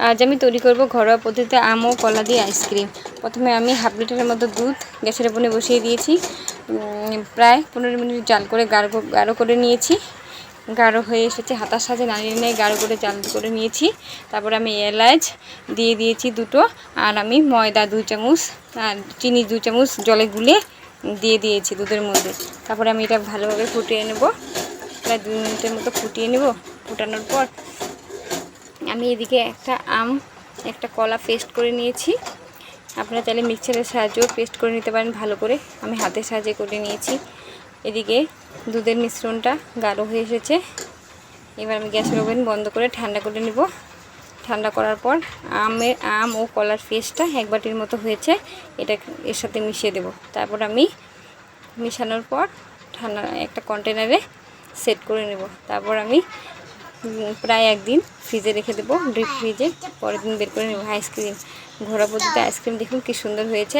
আজ আমি তৈরি করব ঘরোয়া পদ্ধতিতে আম ও কলা দিয়ে আইসক্রিম। প্রথমে আমি হাফ লিটারের মতো দুধ গ্যাসের ওভেনে বসিয়ে দিয়েছি। প্রায় 15 মিনিট জাল করে গাঢ় করে নিয়েছি। গাঢ় হয়ে এসেছে, হাতার সাথে নাড়িয়ে নিয়ে গাঢ় করে জাল করে নিয়েছি। তারপর আমি এলাচ দিয়ে দিয়েছি 2টো, আর আমি ময়দা 2 চামচ আর চিনি 2 চামচ জলে গুলে দিয়ে দিয়েছি দুধের মধ্যে। তারপরে আমি এটা ভালোভাবে ফুটিয়ে নেব। প্রায় 2 মিনিটের মতো ফুটিয়ে নেব। ফুটানোর পর আমি এদিকে একটা আম একটা কলা পেস্ট করে নিয়েছি। আপনারা চাইলে মিক্সারের সাহায্যেও পেস্ট করে নিতে পারেন ভালো করে। আমি হাতের সাহায্যে করে নিয়েছি। এদিকে দুধের মিশ্রণটা গাঢ় হয়ে এসেছে। এবার আমি গ্যাসের ওভেন বন্ধ করে ঠান্ডা করে নেব। ঠান্ডা করার পর আম ও কলার পেস্টটা 1 বাটির মতো হয়েছে, এটা এর সাথে মিশিয়ে দেব। তারপর আমি মিশানোর পর ঠান্ডা একটা কন্টেনারে সেট করে নেব। তারপর আমি প্রায় 1 দিন ফ্রিজে রেখে দেবো, ডিপ ফ্রিজে। পরের দিন বের করে নেব। আইসক্রিম, ঘরোয়া পদ্ধতিতে আইসক্রিম দেখুন কি সুন্দর হয়েছে।